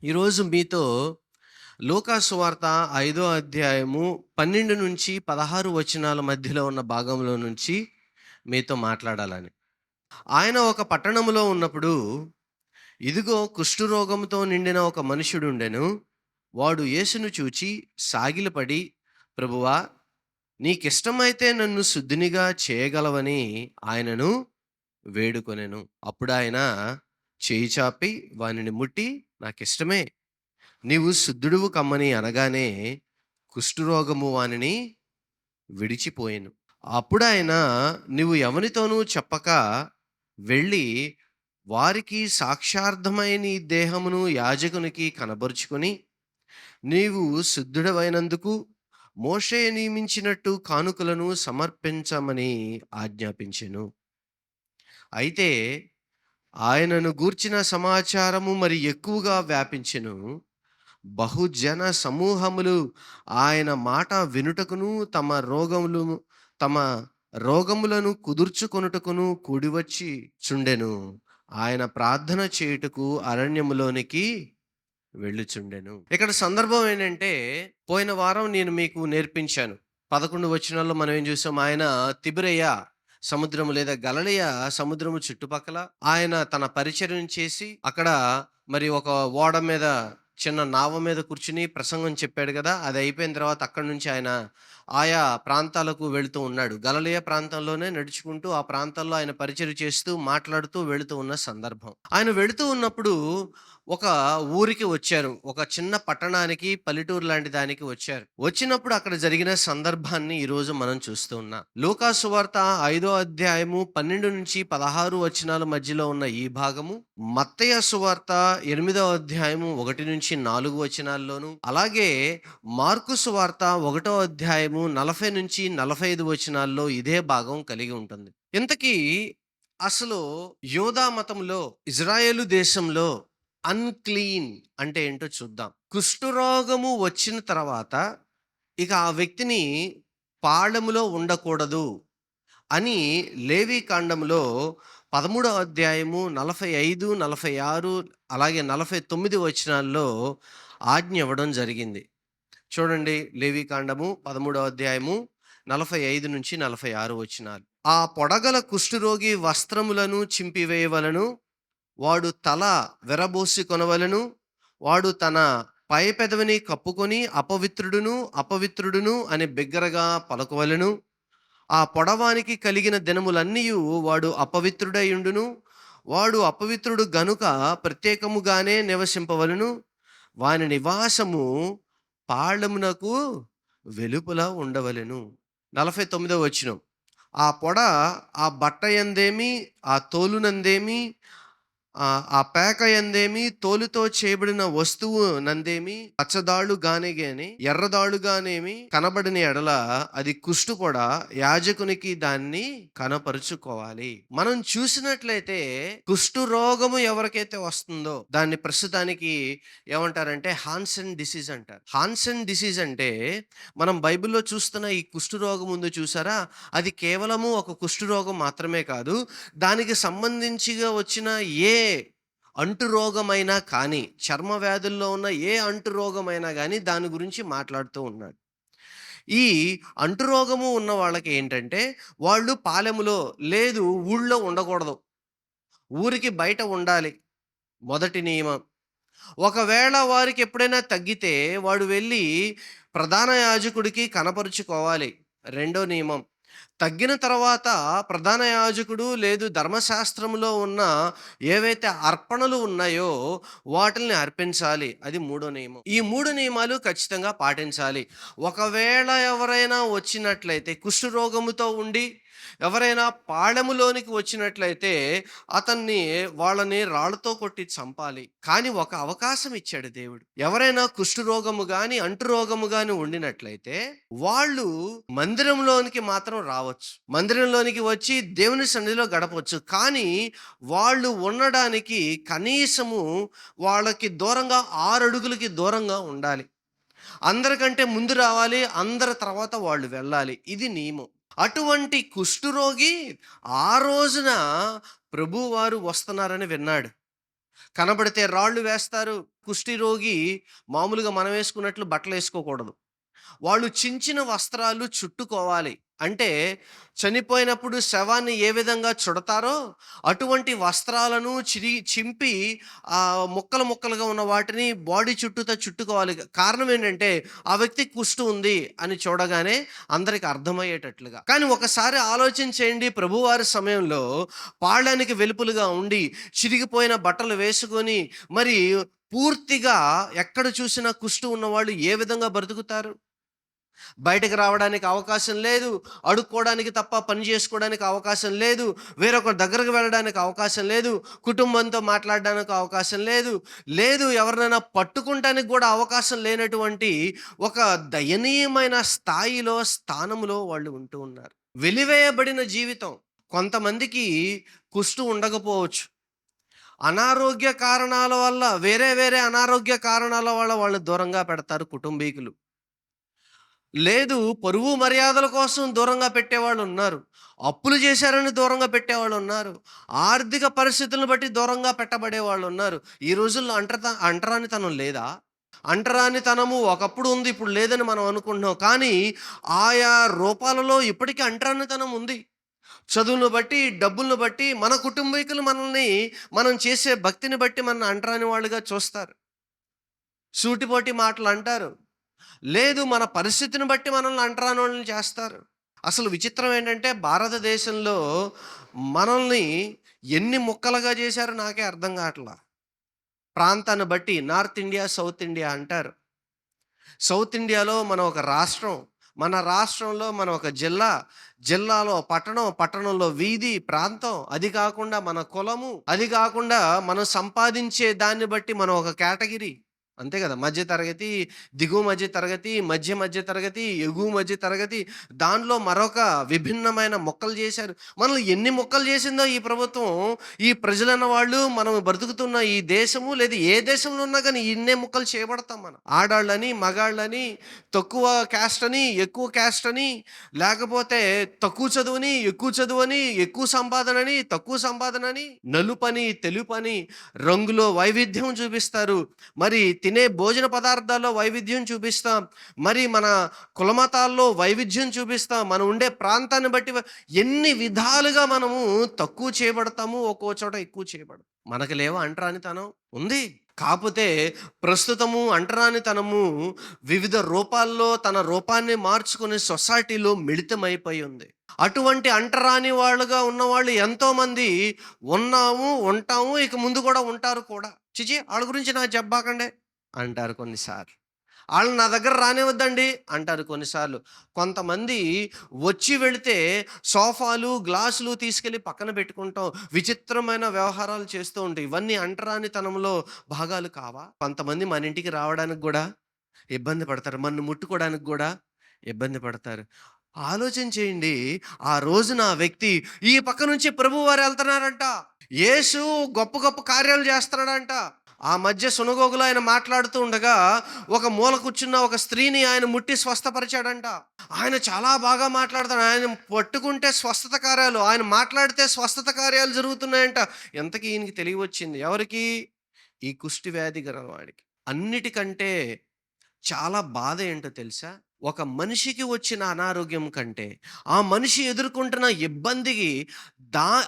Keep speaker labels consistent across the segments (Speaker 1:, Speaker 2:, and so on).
Speaker 1: ఈరోజు మీతో లూకా సువార్త 5వ అధ్యాయము 12-16 వచనాల మధ్యలో ఉన్న భాగంలో నుంచి మీతో మాట్లాడాలని. ఆయన ఒక పట్టణంలో ఉన్నప్పుడు, ఇదిగో కుష్ఠరోగంతో నిండిన ఒక మనుష్యుడుండెను. వాడు యేసును చూచి సాగిలపడి, ప్రభువా, నీకిష్టమైతే నన్ను శుద్ధినిగా చేయగలవని ఆయనను వేడుకొనెను. అప్పుడాయన చేయి చాపి వానిని ముట్టి, నాకిష్టమే, నీవు శుద్ధుడువు కమ్మని అనగానే కుష్ఠరోగము వానిని విడిచిపోయెను. అప్పుడాయన, నీవు ఎవనితోనూ చెప్పక వెళ్ళి వారికి సాక్షార్థమై నీ దేహమును యాజకునికి కనబరుచుకొని, నీవు శుద్ధుడవైనందుకు మోషే నియమించినట్టు కానుకలను సమర్పించమని ఆజ్ఞాపించెను. అయితే ఆయనను గూర్చిన సమాచారము మరి ఎక్కువగా వ్యాపించెను. బహుజన సమూహములు ఆయన మాట వినుటకును తమ రోగములను కుదుర్చుకొనుటకును కూడివచ్చి చుండెను. ఆయన ప్రార్థన చేయుటకు అరణ్యములోనికి వెళ్ళుచుండెను. ఇక్కడ సందర్భం ఏంటంటే, పోయిన వారం నేను మీకు నేర్పించాను. 11 వచనాల్లో మనం ఏం చూసాం? ఆయన తిబిరయ సముద్రము లేదా గలిలయ సముద్రము చుట్టుపక్కల ఆయన తన పరిచర్యను చేసి, అక్కడ మరి ఒక ఓడ మీద, చిన్న నావ మీద కూర్చుని ప్రసంగం చెప్పాడు కదా! అది అయిపోయిన తర్వాత అక్కడి నుంచి ఆయన ఆయా ప్రాంతాలకు వెళుతూ ఉన్నాడు. గలిలయ ప్రాంతంలోనే నడుచుకుంటూ ఆ ప్రాంతాల్లో ఆయన పరిచర్య చేస్తూ, మాట్లాడుతూ వెళుతూ ఉన్న సందర్భం. ఆయన వెళుతూ ఉన్నప్పుడు ఒక ఊరికి వచ్చారు. ఒక చిన్న పట్టణానికి, పల్లెటూరు లాంటి దానికి వచ్చారు. వచ్చినప్పుడు అక్కడ జరిగిన సందర్భాన్ని ఈరోజు మనం చూస్తూ ఉన్నాం. లూకా సువార్త 5వ అధ్యాయము 12-16 వచనాల మధ్యలో ఉన్న ఈ భాగము, మత్తయి సువార్త 8వ అధ్యాయము 1-4 వచనాల్లోను, అలాగే మార్కు సువార్త 1వ అధ్యాయము 40-45 వచనాల్లో ఇదే భాగం కలిగి ఉంటుంది. ఇంతకీ అసలు యూదా మతంలో, ఇజ్రాయేలు దేశంలో అన్‌క్లీన్ అంటే ఏంటో చూద్దాం. కుష్ఠరోగము వచ్చిన తర్వాత ఇక ఆ వ్యక్తిని పాళెములో ఉండకూడదు అని లేవి కాండంలో 13వ అధ్యాయము 45, 46 అలాగే 49 వచనాల్లో ఆజ్ఞ ఇవ్వడం జరిగింది. చూడండి, లేవి కాండము 13వ అధ్యాయము 45-46 వచనాలు. ఆ పొడగల కుష్ఠరోగి వస్త్రములను చింపివేయవలెను, వాడు తల విరబోసి కొనవలెను, వాడు తన పై పెదవిని కప్పుకొని అపవిత్రుడును అపవిత్రుడును అని బిగ్గరగా పలకవలెను. ఆ పొడవానికి కలిగిన దినములన్నీయు వాడు అపవిత్రుడయుండును. వాడు అపవిత్రుడు గనుక ప్రత్యేకముగానే నివసింపవలెను. వాని నివాసము పాళెమునకు వెలుపల ఉండవలెను. 49వ వచనం. ఆ పొడ ఆ బట్ట యందేమి, ఆ తోలునందేమి, ఆ పేక యందేమి, తోలుతో చేయబడిన వస్తువు నందేమి పచ్చదాళ్ళు గాని ఎర్రదాళ్ళు గానేమి కనబడిన ఎడల అది కుష్టు కూడా యాజకునికి దాన్ని కనపరుచుకోవాలి. మనం చూసినట్లయితే కుష్టు రోగము ఎవరికైతే వస్తుందో దాన్ని ప్రస్తుతానికి ఏమంటారంటే హాన్సెన్ డిసీజ్ అంటారు. హాన్సెన్ డిసీజ్ అంటే, మనం బైబిల్‌లో చూస్తున్న ఈ కుష్టు రోగం ఉందో చూసారా? అది కేవలము ఒక కుష్టు రోగం మాత్రమే కాదు. దానికి సంబంధించిగా వచ్చిన ఏ అంటు రోగమైనా కానీ, చర్మ వ్యాధుల్లో ఉన్న ఏ అంటు రోగమైనా గానీ దాని గురించి మాట్లాడుతూ ఉన్నాడు. ఈ అంటు రోగము ఉన్న వాళ్ళకి ఏంటంటే, వాళ్ళు పాలెములో లేదు, ఊళ్ళో ఉండకూడదు. ఊరికి బయట ఉండాలి. మొదటి నియమం. ఒకవేళ వారికి ఎప్పుడైనా తగ్గితే వాడు వెళ్ళి ప్రధాన యాజకుడికి కనపరుచుకోవాలి. రెండో నియమం. తగ్గిన తర్వాత ప్రధాన యాజకుడు లేదు ధర్మశాస్త్రంలో ఉన్న ఏవైతే అర్పణలు ఉన్నాయో వాటిల్ని అర్పించాలి. అది మూడో నియమం. ఈ 3 నియమాలు ఖచ్చితంగా పాటించాలి. ఒకవేళ ఎవరైనా వచ్చినట్లయితే కుష్ఠరోగముతో ఉండి ఎవరైనా పాళెములోనికి వచ్చినట్లయితే వాళ్ళని రాళ్ళతో కొట్టి చంపాలి. కానీ ఒక అవకాశం ఇచ్చాడు దేవుడు. ఎవరైనా కుష్ఠరోగము గాని, అంటురోగము గాని ఉండినట్లయితే వాళ్ళు మందిరంలోనికి మాత్రం రావచ్చు. మందిరంలోనికి వచ్చి దేవుని సన్నిధిలో గడపవచ్చు. కానీ వాళ్ళు ఉండడానికి కనీసము వాళ్ళకి దూరంగా 6 అడుగులకి దూరంగా ఉండాలి. అందరికంటే ముందు రావాలి. అందరి తర్వాత వాళ్ళు వెళ్ళాలి. ఇది నియమం. అటువంటి కుష్ఠరోగి ఆ రోజున ప్రభువారు వస్తున్నారని విన్నాడు. కనబడితే రాళ్ళు వేస్తారు. కుష్టి రోగి మామూలుగా మనం వేసుకున్నట్లు బట్టలేసుకోకూడదు. వాళ్ళు చించిన వస్త్రాలు చుట్టుకోవాలి. అంటే చనిపోయినప్పుడు శవాన్ని ఏ విధంగా చుడతారో, అటువంటి వస్త్రాలను చింపి ముక్కలు ముక్కలుగా ఉన్న వాటిని బాడీ చుట్టూతా చుట్టుకోవాలి. కారణం ఏంటంటే, ఆ వ్యక్తికి కుష్టు ఉంది అని చూడగానే అందరికి అర్థమయ్యేటట్లుగా. కానీ ఒకసారి ఆలోచన చేయండి, ప్రభువారి సమయంలో పాళ్ళానికి వెలుపలుగా ఉండి, చిరిగిపోయిన బట్టలు వేసుకొని, మరి పూర్తిగా ఎక్కడ చూసినా కుష్టు ఉన్నవాళ్ళు ఏ విధంగా బ్రతుకుతారు? బయటకు రావడానికి అవకాశం లేదు. అడుక్కోవడానికి తప్ప పని చేసుకోవడానికి అవకాశం లేదు. వేరొకరి దగ్గరకు వెళ్ళడానికి అవకాశం లేదు. కుటుంబంతో మాట్లాడడానికి అవకాశం లేదు. ఎవరినైనా పట్టుకుంటానికి కూడా అవకాశం లేనటువంటి ఒక దయనీయమైన స్థాయిలో, స్థానంలో వాళ్ళు ఉంటూ ఉన్నారు. వెలివేయబడిన జీవితం. కొంతమందికి కుష్టు ఉండకపోవచ్చు. అనారోగ్య కారణాల వల్ల వేరే అనారోగ్య కారణాల వల్ల వాళ్ళు దూరంగా పెడతారు కుటుంబీకులు. లేదు, పరువు మర్యాదల కోసం దూరంగా పెట్టేవాళ్ళున్నారు. అప్పులు చేశారని దూరంగా పెట్టేవాళ్ళున్నారు. ఆర్థిక పరిస్థితులను బట్టి దూరంగా పెట్టబడేవాళ్ళున్నారు. ఈ రోజుల్లో అంటరానితనం లేదా? అంటరానితనము ఒకప్పుడు ఉంది, ఇప్పుడు లేదని మనం అనుకుంటున్నాం. కానీ ఆయా రూపాలలో ఇప్పటికీ అంటరానితనం ఉంది. చదువును బట్టి, డబ్బులను బట్టి, మన కుటుంబీకులు మనం చేసే భక్తిని బట్టి మనల్ని అంటరాని వాళ్ళుగా చూస్తారు. సూటిపోటి మాటలు అంటారు. లేదు, మన పరిస్థితిని బట్టి మనల్ని అంటరానోళ్ళని చేస్తారు. అసలు విచిత్రం ఏంటంటే, భారతదేశంలో మనల్ని ఎన్ని ముక్కలుగా చేశారో నాకే అర్థం కావట్లా. ప్రాంతాన్ని బట్టి నార్త్ ఇండియా, సౌత్ ఇండియా అంటారు. సౌత్ ఇండియాలో మనం ఒక రాష్ట్రం, మన రాష్ట్రంలో మనం ఒక జిల్లా, జిల్లాలో పట్టణం, పట్టణంలో వీధి, ప్రాంతం, అది కాకుండా మన కులము, అది కాకుండా మనం సంపాదించే దాన్ని బట్టి మనం ఒక కేటగిరీ. అంతే కదా! మధ్య తరగతి, దిగువ మధ్య తరగతి, మధ్య తరగతి, ఎగువ మధ్య తరగతి, దానిలో మరొక విభిన్నమైన మొక్కలు చేశారు. మనల్ని ఎన్ని మొక్కలు చేసిందో ఈ ప్రభుత్వం, ఈ ప్రజలన్న వాళ్ళు, మనం బ్రతుకుతున్న ఈ దేశము, లేదా ఏ దేశంలో ఉన్నా కానీ ఇన్నే ముక్కలు చేయబడతాం మనం. ఆడాళ్ళని, మగాళ్ళని, తక్కువ క్యాస్ట్ అని, ఎక్కువ క్యాస్ట్ అని, లేకపోతే తక్కువ చదువుని, ఎక్కువ చదువని, ఎక్కువ సంపాదనని, తక్కువ సంపాదనని, నలుపని, తెలుపని, రంగులో వైవిధ్యం చూపిస్తారు. మరి తినే భోజన పదార్థాల్లో వైవిధ్యం చూపిస్తాం. మరి మన కులమతాల్లో వైవిధ్యం చూపిస్తాం. మనం ఉండే ప్రాంతాన్ని బట్టి ఎన్ని విధాలుగా మనము తక్కువ చేయబడతాము, ఒక్కో చోట ఎక్కువ చేయబడతాం. మనకు లేవా అంటరానితనం? ఉంది. కాకపోతే ప్రస్తుతము అంటరానితనము వివిధ రూపాల్లో తన రూపాన్ని మార్చుకునే సొసైటీలో మిళితమైపోయి ఉంది. అటువంటి అంటరాని వాళ్ళుగా ఉన్నవాళ్ళు ఎంతోమంది ఉన్నాము, ఉంటాము, ఇక ముందు కూడా ఉంటారు కూడా. చిచి, వాళ్ళ గురించి నాకు చెప్పబాకండే అంటారు కొన్నిసార్లు. ఆళ్ళని నా దగ్గర రానివ్వద్దండి అంటారు కొన్నిసార్లు. కొంతమంది వచ్చి వెళితే సోఫాలు, గ్లాసులు తీసుకెళ్ళి పక్కన పెట్టుకుంటాం. విచిత్రమైన వ్యవహారాలు చేస్తూ ఉంటాయి. ఇవన్నీ అంటరానితనంలో భాగాలు కావా? కొంతమంది మన ఇంటికి రావడానికి గూడా ఇబ్బంది పడతారు. మనను ముట్టుకోవడానికి గూడా ఇబ్బంది పడతారు. ఆలోచన చేయండి. ఆ రోజున ఆ వ్యక్తి ఈ పక్క నుంచి ప్రభువువారు ఎళ్తున్నారంట. యేసు గొప్ప గొప్ప కార్యాలు చేస్తున్నాడంట. ఆ మధ్య సునగోగులో ఆయన మాట్లాడుతూ ఉండగా ఒక మూల కూర్చున్న ఒక స్త్రీని ఆయన ముట్టి స్వస్థపరిచాడంట. ఆయన చాలా బాగా మాట్లాడతాడు. ఆయన పట్టుకుంటే స్వస్థత కార్యాలు, ఆయన మాట్లాడితే స్వస్థత కార్యాలు జరుగుతున్నాయంట. ఎంతకీ ఈయనకి తెలియవచ్చింది? ఎవరికి? ఈ కుష్టి వ్యాధి గలవాడికి. అన్నిటికంటే చాలా బాధ ఏంటో తెలుసా? ఒక మనిషికి వచ్చిన అనారోగ్యం కంటే, ఆ మనిషి ఎదుర్కొంటున్న ఇబ్బందికి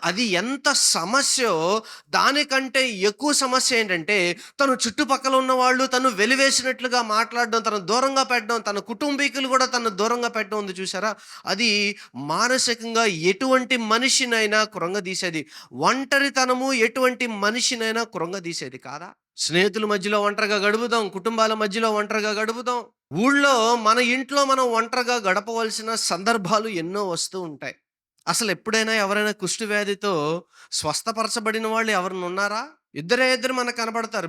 Speaker 1: అది ఎంత సమస్యో దానికంటే ఎక్కువ సమస్య ఏంటంటే, తను చుట్టుపక్కల ఉన్నవాళ్ళు తను వెలివేసినట్లుగా మాట్లాడడం, తను దూరంగా పెట్టడం, తన కుటుంబీకులు కూడా తను దూరంగా పెట్టడం ఉంది చూసారా? అది మానసికంగా ఎటువంటి మనిషినైనా కృంగదీసేది. ఒంటరితనము ఎటువంటి మనిషినైనా కృంగదీసేది కాదా? స్నేహితుల మధ్యలో ఒంటరిగా గడుపుదాం, కుటుంబాల మధ్యలో ఒంటరిగా గడుపుదాం. ఊళ్ళో మన ఇంట్లో మనం ఒంటరిగా గడపవలసిన సందర్భాలు ఎన్నో వస్తూ ఉంటాయి. అసలు ఎప్పుడైనా ఎవరైనా కుష్టు వ్యాధితో స్వస్థపరచబడిన వాళ్ళు ఎవరైనా ఉన్నారా? ఇద్దరు మనకు కనబడతారు.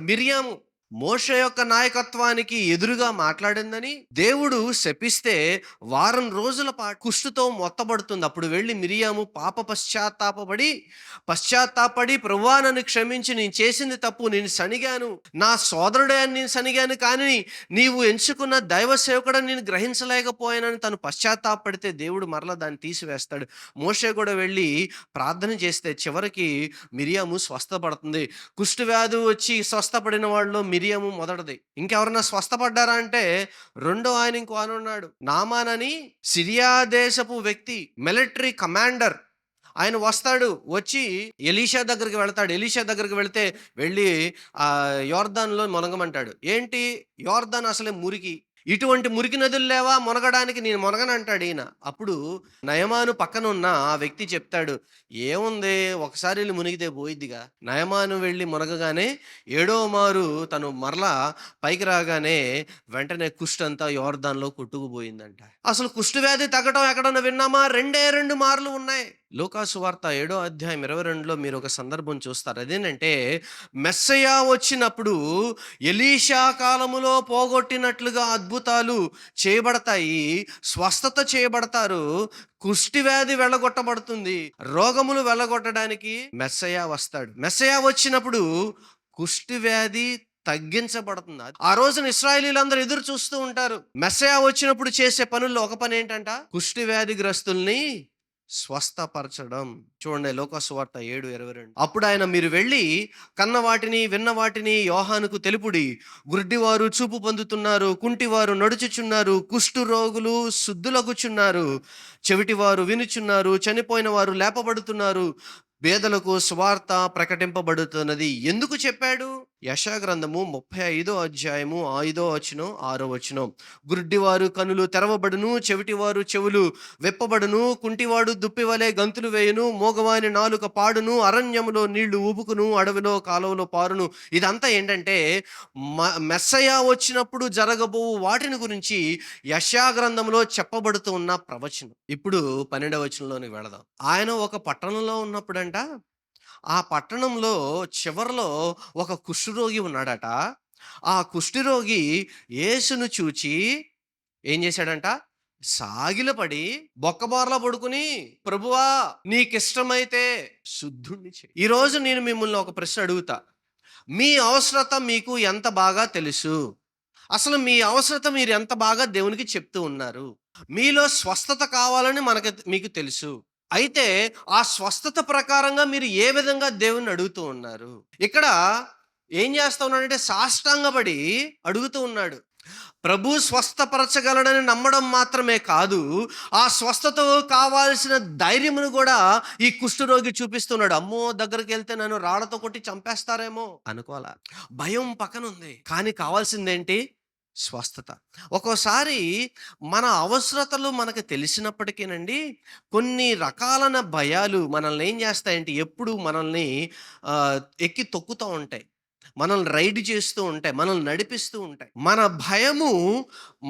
Speaker 1: మోషే యొక్క నాయకత్వానికి ఎదురుగా మాట్లాడిందని దేవుడు శపిస్తే వారం రోజుల పాటు కుష్టుతో మొత్తబడుతుంది. అప్పుడు వెళ్ళి మిరియాము పశ్చాత్తాపడి ప్రభువా నన్ను క్షమించి, నేను చేసింది తప్పు, నేను సణిగాను, నా సోదరుడే అని నేను సణిగాను, కానీ నీవు ఎంచుకున్న దైవ సేవకుడని నేను గ్రహించలేకపోయానని తను పశ్చాత్తాపడితే దేవుడు మరలా దాన్ని తీసివేస్తాడు. మోషే కూడా వెళ్ళి ప్రార్థన చేస్తే చివరికి మిరియాము స్వస్థపడుతుంది. కుష్టు వ్యాధి వచ్చి స్వస్థపడిన వాళ్ళలో మిరియాము మొదటిది. ఇంకెవరన్నా స్వస్థపడ్డారా అంటే ఇంకో ఆయన ఉన్నాడు, నామాన్ అని, సిరియా దేశపు వ్యక్తి, మిలిటరీ కమాండర్. ఆయన వస్తాడు, వచ్చి ఎలీషా దగ్గరికి వెళ్తాడు. ఎలీషా దగ్గరికి వెళితే వెళ్ళి యోర్దాన్లో మునగమంటాడు. ఏంటి, యోర్దాన్ అసలే మురికి, ఇటువంటి మురికి నదులు లేవా మునగడానికి, నేను మునగనంటాడు ఈయన. అప్పుడు నయమాను పక్కన ఉన్న ఆ వ్యక్తి చెప్తాడు, ఏముంది ఒకసారి వెళ్ళి మునిగితే పోయిద్దిగా. నయమాను వెళ్ళి మునగగానే 7వ మారు తను మరలా పైకి రాగానే వెంటనే కుష్ఠంతా యోర్దాన్లో కొట్టుకుపోయిందంట. అసలు కుష్టు వ్యాధి తగ్గడం ఎక్కడన్నా విన్నామా? 2 మార్లు ఉన్నాయి. లూకాసు వార్త 7వ అధ్యాయం 22లో మీరు ఒక సందర్భం చూస్తారు. అదేంటంటే మెస్సయా వచ్చినప్పుడు ఎలీషా కాలములో పోగొట్టినట్లుగా అద్భుతాలు చేయబడతాయి, స్వస్థత చేయబడతారు, కుష్టి వ్యాధి వెళ్ళగొట్టబడుతుంది, రోగములు వెళ్ళగొట్టడానికి మెస్సయా వస్తాడు. మెస్సయా వచ్చినప్పుడు కుష్టి వ్యాధి తగ్గించబడుతుంది. ఆ రోజున ఇశ్రాయేలీలందరూ ఎదురు చూస్తూ ఉంటారు. మెస్సయా వచ్చినప్పుడు చేసే పనుల్లో ఒక పని ఏంటంట, కుష్టి వ్యాధిగ్రస్తుల్ని స్వస్థపరచడం. చూడండి లోకాసు వార్త 7:22. అప్పుడు ఆయన, మీరు వెళ్ళి కన్న వాటిని విన్న వాటిని యోహానుకు తెలుపుడి, గుడ్డివారు చూపు పొందుతున్నారు, కుంటివారు నడుచుచున్నారు, కుష్టు రోగులు శుద్ధులగుచున్నారు, చెవిటివారు వినుచున్నారు, చనిపోయిన వారు లేపబడుతున్నారు, పేదలకు సువార్త ప్రకటింపబడుతున్నది. ఎందుకు చెప్పాడు? యెషయా గ్రంథము 35వ అధ్యాయము 5వ వచనం 6వ వచనం. గుడ్డివారు కనులు తెరవబడును, చెవిటివారు చెవులు విప్పబడును, కుంటివాడు దుప్పివలే గంతులు వేయును, మోగవాని నాలుక పాడును, అరణ్యములో నీళ్లు ఊపుకును, అడవిలో కాలువలో పారును. ఇదంతా ఏంటంటే మెస్సయా వచ్చినప్పుడు జరగబో వాటిని గురించి యెషయా గ్రంథంలో చెప్పబడుతూ ఉన్న ప్రవచనం. ఇప్పుడు 12వ వచనంలోనికి వెళదాం. ఆయన ఒక పట్టణంలో ఉన్నప్పుడంట, ఆ పట్టణంలో చివర్లో ఒక కుష్ఠరోగి ఉన్నాడట. ఆ కుష్ఠరోగి యేసును చూచి ఏం చేశాడంట, సాగిలపడి బొక్కబార్లా పడుకుని, ప్రభువా నీకిష్టమైతే శుద్ధుణ్ణి చేయి. ఈరోజు నేను మిమ్మల్ని ఒక ప్రశ్న అడుగుతా, మీ అవసరత మీకు ఎంత బాగా తెలుసు? అసలు మీ అవసరత మీరు ఎంత బాగా దేవునికి చెప్తూ ఉన్నారు? మీలో స్వస్థత కావాలని మీకు తెలుసు. అయితే ఆ స్వస్థత ప్రకారంగా మీరు ఏ విధంగా దేవుణ్ణి అడుగుతూ ఉన్నారు? ఇక్కడ ఏం చేస్తా ఉన్నాడంటే సాష్టాంగపడి అడుగుతూ ఉన్నాడు. ప్రభు స్వస్థపరచగలడని నమ్మడం మాత్రమే కాదు, ఆ స్వస్థత కావాల్సిన ధైర్యమును కూడా ఈ కుష్ఠరోగి చూపిస్తున్నాడు. అమ్మో, దగ్గరికి వెళ్తే నన్ను రాళ్లతో కొట్టి చంపేస్తారేమో అనుకోవాలా, భయం పక్కనుంది. కానీ కావాల్సిందేంటి? స్వస్థత. ఒక్కోసారి మన అవసరతలు మనకు తెలిసినప్పటికీనండి, కొన్ని రకాలైన భయాలు మనల్ని ఏం చేస్తాయంటే ఎప్పుడు మనల్ని ఎక్కి తొక్కుతూ ఉంటాయి, మనల్ని రైడ్ చేస్తూ ఉంటాయి, మనల్ని నడిపిస్తూ ఉంటాయి. మన భయము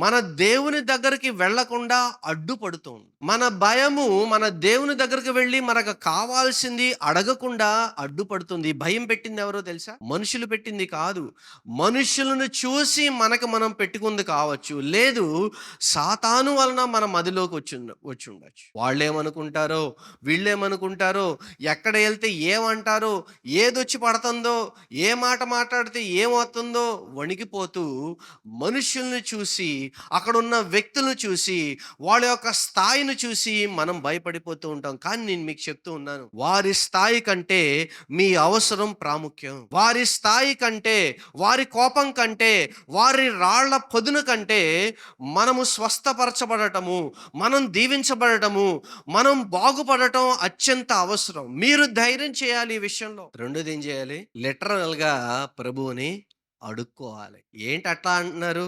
Speaker 1: మన దేవుని దగ్గరికి వెళ్లకుండా అడ్డుపడుతుంది. మన భయము మన దేవుని దగ్గరికి వెళ్ళి మనకు కావాల్సింది అడగకుండా అడ్డుపడుతుంది. భయం పెట్టింది ఎవరో తెలుసా? మనుషులు పెట్టింది కాదు. మనుషులను చూసి మనం పెట్టుకుంది కావచ్చు, లేదు సాతాను వలన మన మదిలోకి వచ్చి ఉండొచ్చు. వాళ్ళేమనుకుంటారో, వీళ్ళేమనుకుంటారో, ఎక్కడ వెళ్తే ఏమంటారో, ఏదొచ్చి పడుతుందో, ఏ మాట మాట్లాడితే ఏమవుతుందో వణికిపోతూ మనుషుల్ని చూసి, అక్కడ ఉన్న వ్యక్తులను చూసి, వాళ్ళ యొక్క స్థాయిని చూసి మనం భయపడిపోతూ ఉంటాం. కానీ నేను మీకు చెప్తూ ఉన్నాను, వారి స్థాయి కంటే మీ అవసరం ప్రాముఖ్యం. వారి స్థాయి కంటే, వారి కోపం కంటే, వారి రాళ్ల పొదును కంటే మనము స్వస్థపరచబడటము, మనం దీవించబడటము, మనం బాగుపడటం అత్యంత అవసరం. మీరు ధైర్యం చేయాలి ఈ విషయంలో. రెండోది ఏం చేయాలి? లిటరల్గా ప్రభువుని అడుక్కోవాలి. ఏంటి అట్లా అంటున్నారు,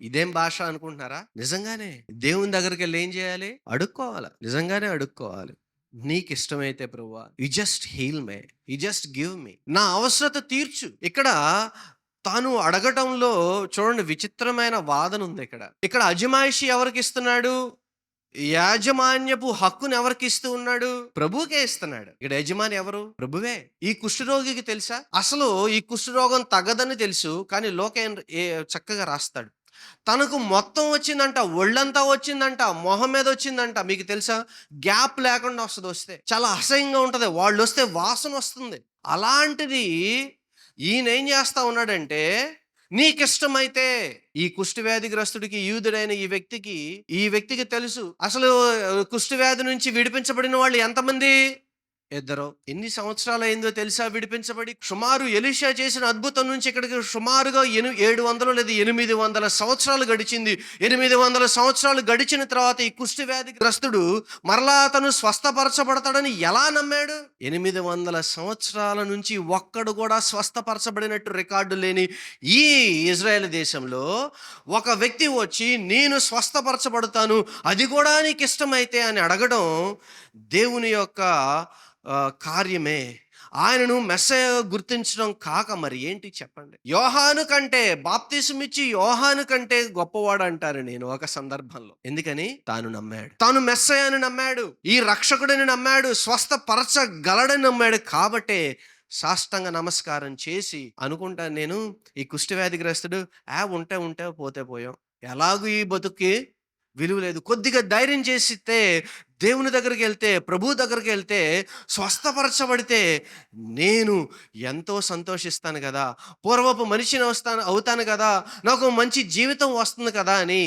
Speaker 1: ఇదేం భాష అనుకుంటున్నారా? నిజంగానే దేవుని దగ్గరికి వెళ్ళి ఏం చేయాలి? అడుక్కోవాలి. నిజంగానే అడుక్కోవాలి. నీకు ఇష్టమైతే ప్రభువా, you just heal me, you just give me, నా అవసరత తీర్చు. ఇక్కడ తాను అడగటంలో చూడండి విచిత్రమైన వాదన ఉంది. ఇక్కడ అజమాయిషి ఎవరికి ఇస్తున్నాడు? యాజమాన్యపు హక్కును ఎవరికి ఇస్తూ ఉన్నాడు? ప్రభువుకే ఇస్తున్నాడు. ఇక్కడ యజమాని ఎవరు? ప్రభువే. ఈ కుష్ఠరోగికి తెలుసా? అసలు ఈ కుష్ఠరోగం తగ్గదని తెలుసు. కానీ లోకేన్ చక్కగా రాస్తాడు. తనకు మొత్తం వచ్చిందంట, ఒళ్ళంతా వచ్చిందంట, మొహం మీద వచ్చిందంట. మీకు తెలుసా? గ్యాప్ లేకుండా వస్తది. వస్తే చాలా అసహ్యంగా ఉంటది. వాళ్ళొస్తే వాసన వస్తుంది. అలాంటిది ఈయనేం చేస్తా ఉన్నాడంటే, నీకిష్టమైతే, ఈ కుష్ఠవ్యాధిగ్రస్తుడికి, యూదుడైన ఈ వ్యక్తికి తెలుసు అసలు కుష్ఠవ్యాధి నుంచి విడిపించబడిన వాళ్ళు ఎంతమంది? ఇద్దరు. ఎన్ని సంవత్సరాలు అయిందో తెలుసా విడిపించబడి? సుమారు ఎలీషా చేసిన అద్భుతం నుంచి ఇక్కడికి సుమారుగా 700 లేదా 800 సంవత్సరాలు గడిచింది. 800 సంవత్సరాలు గడిచిన తర్వాత ఈ కుష్ఠవ్యాధిగ్రస్తుడు మరలా అతను స్వస్థపరచబడతాడని ఎలా నమ్మాడు? 800 సంవత్సరాల నుంచి ఒక్కడు కూడా స్వస్థపరచబడినట్టు రికార్డు లేని ఈ ఇజ్రాయెల్ దేశంలో ఒక వ్యక్తి వచ్చి నేను స్వస్థపరచబడతాను, అది కూడా నీకు ఇష్టమైతే అని అడగడం దేవుని యొక్క కార్యమే. ఆయనను మెస్సయ్యగా గుర్తించడం కాక మరి ఏంటి చెప్పండి? యోహాను కంటే, బాప్తిసమిచ్చి యోహాను కంటే గొప్పవాడు అంటారు నేను ఒక సందర్భంలో. ఎందుకని? తాను నమ్మాడు, తాను మెస్సయ్యను నమ్మాడు, ఈ రక్షకుడిని నమ్మాడు, స్వస్థపరచగలడని నమ్మాడు. కాబట్టే సాష్టాంగ నమస్కారం చేసి అనుకుంటాను నేను, ఈ కుష్ఠవ్యాధిగ్రస్తుడు ఉంటే ఉంటే పోతే పోయాం, ఎలాగూ ఈ బతుక్కి విలువ లేదు, కొద్దిగా ధైర్యం చేసితే దేవుని దగ్గరికి వెళ్తే, ప్రభు దగ్గరికి వెళ్తే, స్వస్థపరచబడితే నేను ఎంతో సంతోషిస్తాను కదా, పూర్వపు మనిషిని అవుతాను కదా, నాకు మంచి జీవితం వస్తుంది కదా అని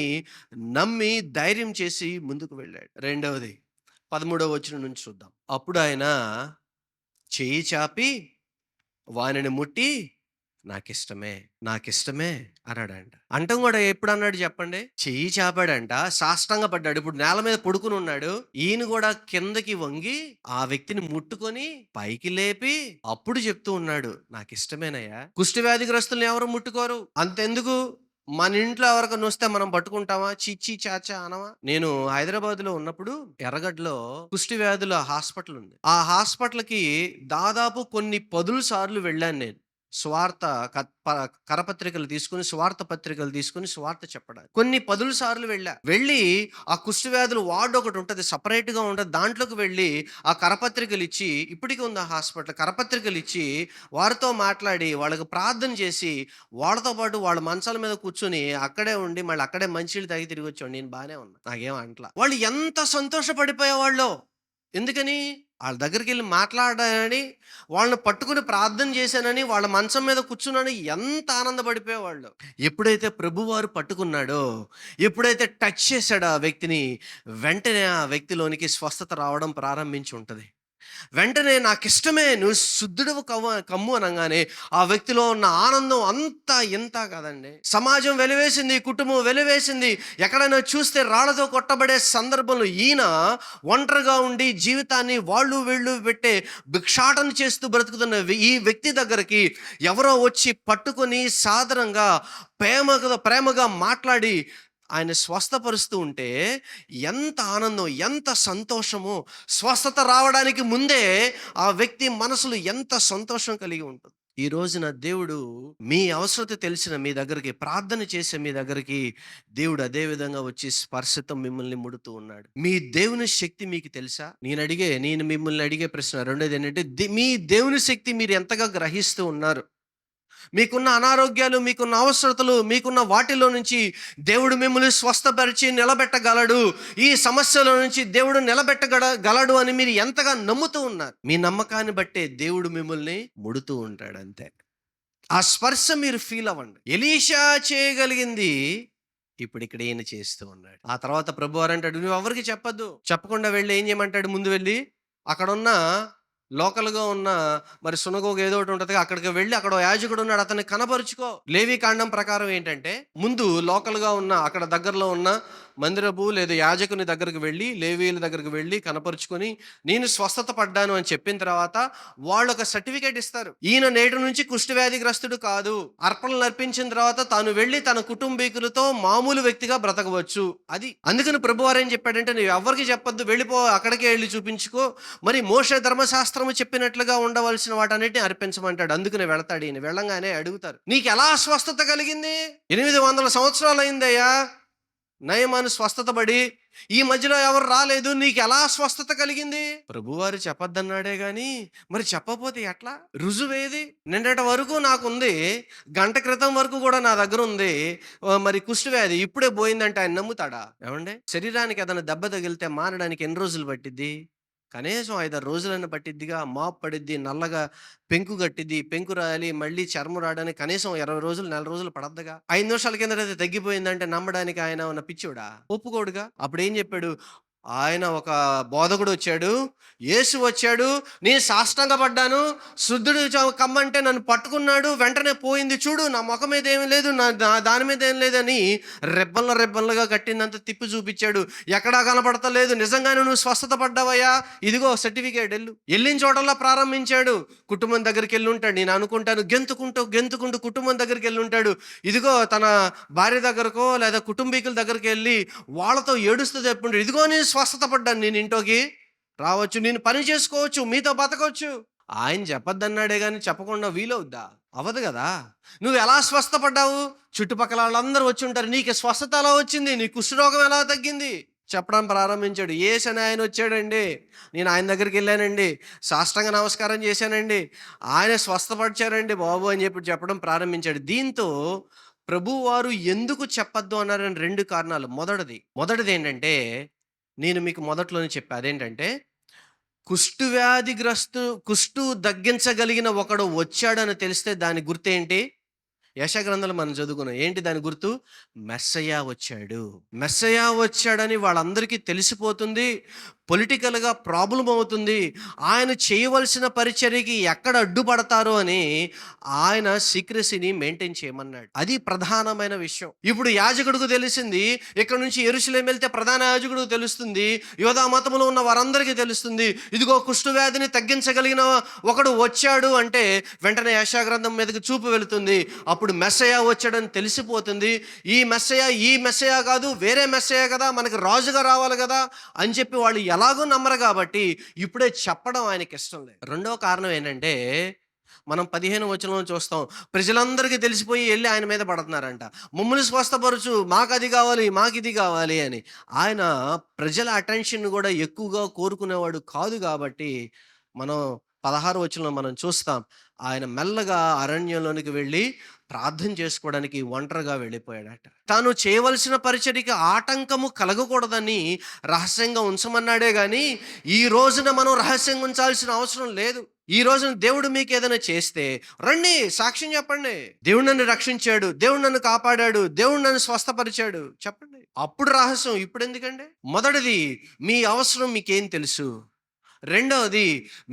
Speaker 1: నమ్మి ధైర్యం చేసి ముందుకు వెళ్ళాడు. రెండవది 13వ వచనం నుంచి చూద్దాం. అప్పుడు ఆయన చెయ్యి చాపి వానిని ముట్టి నాకిష్టమే అన్నాడంట. అంటం కూడా ఎప్పుడు అన్నాడు చెప్పండి? చెయ్యి చాపాడంట, సాష్టాంగ పడ్డాడు. ఇప్పుడు నేల మీద పడుకుని ఉన్నాడు. ఈయన కూడా కిందకి వంగి ఆ వ్యక్తిని ముట్టుకొని పైకి లేపి అప్పుడు చెప్తూ ఉన్నాడు, నాకిష్టమేనయ్యా. కుష్ఠవ్యాధిగ్రస్తుల్ని ఎవరు ముట్టుకోరు. అంతెందుకు, మన ఇంట్లో ఎవరికైనా వస్తే మనం పట్టుకుంటామా? చిచ్చి చాచా అనవా? నేను హైదరాబాద్ లో ఉన్నప్పుడు ఎర్రగడ్డలో కుష్టి వ్యాధుల హాస్పిటల్ ఉంది. ఆ హాస్పిటల్కి దాదాపు కొన్ని 10 సార్లు వెళ్ళాను నేను. స్వార్థ కరపత్రికలు తీసుకుని, స్వార్థ పత్రికలు తీసుకుని స్వార్థ చెప్పడానికి కొన్ని 10 సార్లు వెళ్ళి ఆ కుష్టి వ్యాధులు వార్డు ఒకటి ఉంటుంది, సపరేట్ గా ఉంటుంది. దాంట్లోకి వెళ్ళి ఆ కరపత్రికలు ఇచ్చి, ఇప్పటికీ ఉంది ఆ హాస్పిటల్, కరపత్రికలు ఇచ్చి వారితో మాట్లాడి వాళ్ళకి ప్రార్థన చేసి వాళ్ళతో పాటు వాళ్ళ మంచాల మీద కూర్చుని అక్కడే ఉండి మళ్ళీ అక్కడే మంచినీళ్ళు తాగి తిరిగి వచ్చాడు. నేను బాగానే ఉన్నా, నాకేం అంటలా. వాళ్ళు ఎంత సంతోషపడిపోయేవాళ్ళు. ఎందుకని? వాళ్ళ దగ్గరికి వెళ్ళి మాట్లాడానని, వాళ్ళని పట్టుకుని ప్రార్థన చేశానని, వాళ్ళ మంచం మీద కూర్చున్నాను, ఎంత ఆనందపడిపోయేవాళ్ళు. ఎప్పుడైతే ప్రభువారు పట్టుకున్నాడో, ఎప్పుడైతే టచ్ చేశాడో ఆ వ్యక్తిని, వెంటనే ఆ వ్యక్తిలోనికి స్వస్థత రావడం ప్రారంభించి ఉంటుంది. వెంటనే నాకిష్టమే, నువ్వు శుద్ధుడు కమ్ము అనగానే ఆ వ్యక్తిలో ఉన్న ఆనందం అంతా ఎంత కాదండి. సమాజం వెలివేసింది, కుటుంబం వెలివేసింది, ఎక్కడైనా చూస్తే రాళ్లతో కొట్టబడే సందర్భంలో ఈయన ఒంటరిగా ఉండి జీవితాన్ని వాళ్ళు వీళ్ళు పెట్టే భిక్షాటన చేస్తూ బ్రతుకుతున్న ఈ వ్యక్తి దగ్గరికి ఎవరో వచ్చి పట్టుకొని సాదరంగా ప్రేమగా మాట్లాడి ఆయన స్వస్థపరుస్తూ ఉంటే ఎంత ఆనందం, ఎంత సంతోషమో. స్వస్థత రావడానికి ముందే ఆ వ్యక్తి మనసులో ఎంత సంతోషం కలిగి ఉంటుంది. ఈ రోజున దేవుడు మీ అవసరత తెలిసిన మీ దగ్గరికి, ప్రార్థన చేసే మీ దగ్గరికి దేవుడు అదే విధంగా వచ్చి స్పర్శతో మిమ్మల్ని ముడుతూ ఉన్నాడు. మీ దేవుని శక్తి మీకు తెలుసా? నేను మిమ్మల్ని అడిగే ప్రశ్న రెండోది ఏంటంటే, మీ దేవుని శక్తి మీరు ఎంతగా గ్రహిస్తూ ఉన్నారు? మీకున్న అనారోగ్యాలు, మీకున్న అవసరతలు, మీకున్న వాటిలో నుంచి దేవుడు మిమ్మల్ని స్వస్థపరిచి నిలబెట్టగలడు, ఈ సమస్యల నుంచి దేవుడు నిలబెట్టగలడు అని మీరు ఎంతగా నమ్ముతూ ఉన్నారు? మీ నమ్మకాన్ని బట్టే దేవుడు మిమ్మల్ని ముడుతూ ఉంటాడు. అంతే. ఆ స్పర్శ మీరు ఫీల్ అవ్వండి. ఎలీషా చేయగలిగింది ఇప్పుడు ఇక్కడ ఈయన చేస్తూ ఉన్నాడు. ఆ తర్వాత ప్రభువారు అంటాడు, నువ్వు ఎవరికి చెప్పద్దు. చెప్పకుండా వెళ్ళి ఏం చేయమంటాడు? ముందు వెళ్ళి అక్కడున్న లోకల్గా ఉన్న మరి సునగోగ ఏదో ఒకటి ఉంటుంది, అక్కడికి వెళ్ళి అక్కడ యాజకుడు ఉన్నాడు, అతన్ని కనపరుచుకో. లేవి కాండం ప్రకారం ఏంటంటే, ముందు లోకల్గా ఉన్న అక్కడ దగ్గరలో ఉన్న మందిరపు లేదా యాజకుని దగ్గరికి వెళ్ళి, లేవీల దగ్గరికి వెళ్ళి కనపరుచుకొని నేను స్వస్థత పడ్డాను అని చెప్పిన తర్వాత వాళ్ళు ఒక సర్టిఫికేట్ ఇస్తారు. ఈయన నేటి నుంచి కుష్ఠవ్యాధిగ్రస్తుడు కాదు. అర్పణలు అర్పించిన తర్వాత తాను వెళ్ళి తన కుటుంబీకులతో మామూలు వ్యక్తిగా బ్రతకవచ్చు. అది అందుకని ప్రభువారు ఏం చెప్పాడంటే, నువ్వు ఎవరికి చెప్పొద్దు, వెళ్ళిపో, అక్కడికే వెళ్ళి చూపించుకో. మరి మోషే ధర్మశాస్త్రము చెప్పినట్లుగా ఉండవలసిన వాటన్నిటిని అర్పించమంటాడు. అందుకని వెళతాడు. ఈయన వెళ్ళంగానే అడుగుతారు, నీకు ఎలా స్వస్థత కలిగింది? 800 సంవత్సరాలు అయిందయ్యా నయమాను స్వస్థత పడి, ఈ మధ్యలో ఎవరు రాలేదు, నీకు ఎలా స్వస్థత కలిగింది? ప్రభువారు చెప్పొద్దన్నాడే గాని మరి చెప్పకపోతే ఎట్లా? రుజువేది? నిన్నటి వరకు నాకుంది, గంట క్రితం వరకు కూడా నా దగ్గర ఉంది. మరి కుష్ఠవ్యాధి ఇప్పుడే పోయిందంటే ఆయన నమ్ముతాడా? ఏమండి, శరీరానికి ఏదైనా దెబ్బ తగిలితే మానడానికి ఎన్ని రోజులు పట్టిద్ది? కనీసం 5-6 రోజులైనా పట్టిద్దిగా. మాపు పడిద్ది, నల్లగా పెంకు గట్టిద్ది, పెంకు రాయాలి, మళ్ళీ చర్మం రావడానికి కనీసం 20 రోజులు, నెల రోజులు పడద్దుగా. 5 నిమిషాల కిందటైతే తగ్గిపోయిందంటే నమ్మడానికి ఆయన ఉన్న పిచ్చోడా? ఒప్పుకోడుగా. అప్పుడేం చెప్పాడు? ఆయన ఒక బోధకుడు వచ్చాడు, యేసు వచ్చాడు, నేను సాష్టాంగపడ్డాను, శుద్ధుడు కమ్మంటే నన్ను పట్టుకున్నాడు, వెంటనే పోయింది, చూడు నా ముఖం మీద ఏమీ లేదు, నా దాని మీద ఏం లేదని రెబ్బలుగా కట్టిందంతా తిప్పి చూపించాడు. ఎక్కడా కనపడతలేదు, నిజంగానే నువ్వు స్వస్థత పడ్డావయ్యా, ఇదిగో సర్టిఫికేట్, వెళ్ళిన చోటల్లా ప్రారంభించాడు. కుటుంబం దగ్గరికి వెళ్ళి ఉంటాడు, నేను అనుకుంటాను, గెంతుకుంటూ కుటుంబం దగ్గరికి వెళ్ళి ఉంటాడు. ఇదిగో తన భార్య దగ్గరకో లేదా కుటుంబీకుల దగ్గరికి వెళ్ళి వాళ్ళతో ఏడుస్తూ చెప్పుంటాడు, ఇదిగో నేను స్వస్థత పడ్డాను, నేను ఇంట్లోకి రావచ్చు, నేను పని చేసుకోవచ్చు, మీతో బతకవచ్చు. ఆయన చెప్పొద్దన్నాడే కానీ చెప్పకుండా వీలవుద్దా? అవ్వదు కదా. నువ్వు ఎలా స్వస్థపడ్డావు? చుట్టుపక్కల వాళ్ళందరూ వచ్చి ఉంటారు, నీకు స్వస్థత ఎలా వచ్చింది, నీ కుష్ఠరోగం ఎలా తగ్గింది చెప్పడం ప్రారంభించాడు. యేసని ఆయన వచ్చాడండి, నేను ఆయన దగ్గరికి వెళ్ళానండి, సాష్టాంగ నమస్కారం చేశానండి, ఆయన స్వస్థపరిచారండి బాబు అని చెప్పడం ప్రారంభించాడు. దీంతో ప్రభువారు ఎందుకు చెప్పొద్దు అన్నారని 2 కారణాలు. మొదటిది ఏంటంటే, నేను మీకు మొదట్లోనే చెప్పా, అదేంటంటే కుష్టు తగ్గించగలిగిన ఒకడు వచ్చాడని తెలిస్తే దాని గుర్తేంటి? యెషయా గ్రంథంలో మనం చదువుకున్నాం. ఏంటి దాని గుర్తు? మెస్సయ్య వచ్చాడని వాళ్ళందరికీ తెలిసిపోతుంది. పొలిటికల్గా ప్రాబ్లం అవుతుంది. ఆయన చేయవలసిన పరిచర్యకి ఎక్కడ అడ్డుపడతారో అని ఆయన సీక్రెసీని మెయింటైన్ చేయమన్నాడు. అది ప్రధానమైన విషయం. ఇప్పుడు యాజకుడికి తెలిసింది, ఇక్కడ నుంచి యెరూషలేము వెళ్తే ప్రధాన యాజకుడికి తెలుస్తుంది, యోధా మతములో ఉన్న వారందరికీ తెలుస్తుంది, ఇదిగో కుష్ఠవ్యాధిని తగ్గించగలిగిన ఒకడు వచ్చాడు అంటే వెంటనే యెషయా గ్రంథం మీదకి చూపు వెళుతుంది. అప్పుడు మెస్సయ్య వచ్చాడని తెలిసిపోతుంది. ఈ మెస్సయ్య కాదు, వేరే మెస్సయ్య కదా, మనకి రాజుగా రావాలి కదా అని చెప్పి వాళ్ళు ఎలాగో నమ్మరు కాబట్టి ఇప్పుడే చెప్పడం ఆయనకి ఇష్టం లేదు. రెండో కారణం ఏంటంటే, మనం 15 వచనంలో చూస్తాం, ప్రజలందరికీ తెలిసిపోయి వెళ్ళి ఆయన మీద పడుతున్నారంట, మమ్మల్ని స్వస్థపరచు, మాకు అది కావాలి, మాకు ఇది కావాలి అని. ఆయన ప్రజల అటెన్షన్ కూడా ఎక్కువగా కోరుకునేవాడు కాదు కాబట్టి మనం 16 వచనంలో మనం చూస్తాం, ఆయన మెల్లగా అరణ్యంలోనికి వెళ్ళి ప్రార్థన చేసుకోవడానికి ఒంటరిగా వెళ్ళిపోయాడట. తాను చేయవలసిన పరిచర్యకి ఆటంకము కలగకూడదని రహస్యంగా ఉంచమన్నాడే కానీ ఈ రోజున మనం రహస్యంగా ఉంచాల్సిన అవసరం లేదు. ఈ రోజున దేవుడు మీకు ఏదైనా చేస్తే రండి, సాక్ష్యం చెప్పండి, దేవుడు నన్ను రక్షించాడు, దేవుడు నన్ను కాపాడాడు, దేవుడు నన్ను స్వస్థపరిచాడు చెప్పండి. అప్పుడు రహస్యం, ఇప్పుడు ఎందుకండి? మొదటిది, మీ అవసరం మీకేం తెలుసు. రెండవది,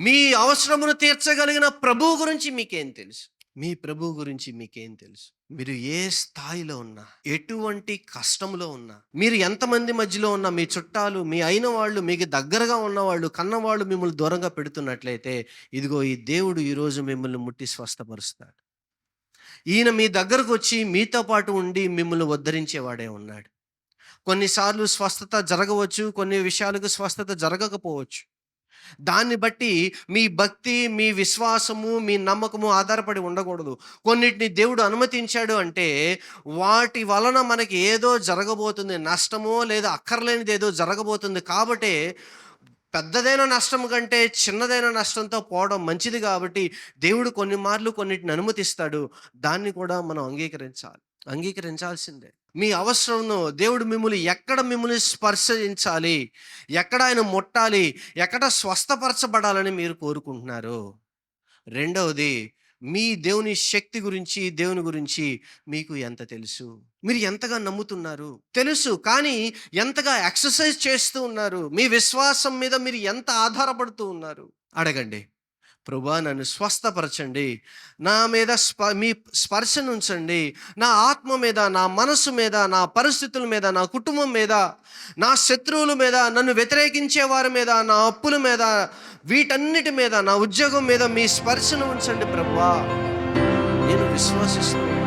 Speaker 1: మీ అవసరమును తీర్చగలిగిన ప్రభువు గురించి మీకేం తెలుసు. మీ ప్రభువు గురించి మీకేం తెలుసు. మీరు ఏ స్థాయిలో ఉన్నా, ఎటువంటి కష్టంలో ఉన్నా, మీరు ఎంతమంది మధ్యలో ఉన్నా, మీ చుట్టాలు, మీ అయిన వాళ్ళు, మీకు దగ్గరగా ఉన్నవాళ్ళు, కన్నవాళ్ళు మిమ్మల్ని దూరంగా పెడుతున్నట్లయితే ఇదిగో ఈ దేవుడు ఈరోజు మిమ్మల్ని ముట్టి స్వస్థపరుస్తాడు. ఈయన మీ దగ్గరకు వచ్చి మీతో పాటు ఉండి మిమ్మల్ని ఉద్ధరించేవాడే ఉన్నాడు. కొన్నిసార్లు స్వస్థత జరగవచ్చు, కొన్ని విషయాలకు స్వస్థత జరగకపోవచ్చు. దాన్ని బట్టి మీ భక్తి, మీ విశ్వాసము, మీ నమ్మకము ఆధారపడి ఉండకూడదు. కొన్నిటిని దేవుడు అనుమతించాడు అంటే వాటి వలన మనకి ఏదో జరగబోతుంది, నష్టమో లేదా అక్కర్లేనిది ఏదో జరగబోతుంది. కాబట్టి పెద్దదైన నష్టం కంటే చిన్నదైన నష్టంతో పోవడం మంచిది. కాబట్టి దేవుడు కొన్ని మార్లు కొన్నిటిని అనుమతిస్తాడు. దాన్ని కూడా మనం అంగీకరించాల్సిందే. మీ అవసరంలో దేవుడు మిమ్మల్ని స్పర్శించాలి, ఎక్కడ ఆయన ముట్టాలి, ఎక్కడ స్వస్థపరచబడాలని మీరు కోరుకుంటున్నారు. రెండవది, మీ దేవుని శక్తి గురించి, దేవుని గురించి మీకు ఎంత తెలుసు. మీరు ఎంతగా నమ్ముతున్నారు తెలుసు, కానీ ఎంతగా ఎక్సర్సైజ్ చేస్తూ ఉన్నారు, మీ విశ్వాసం మీద మీరు ఎంత ఆధారపడుతూ ఉన్నారు అడగండి. ప్రభువా నన్ను స్వస్థపరచండి, నా మీద మీ స్పర్శను ఉంచండి, నా ఆత్మ మీద, నా మనస్సు మీద, నా పరిస్థితుల మీద, నా కుటుంబం మీద, నా శత్రువుల మీద, నన్ను వ్యతిరేకించే వారి మీద, నా అప్పుల మీద, వీటన్నిటి మీద, నా ఉద్యోగం మీద మీ స్పర్శను ఉంచండి ప్రభువా. నేను విశ్వసిస్తున్నాను.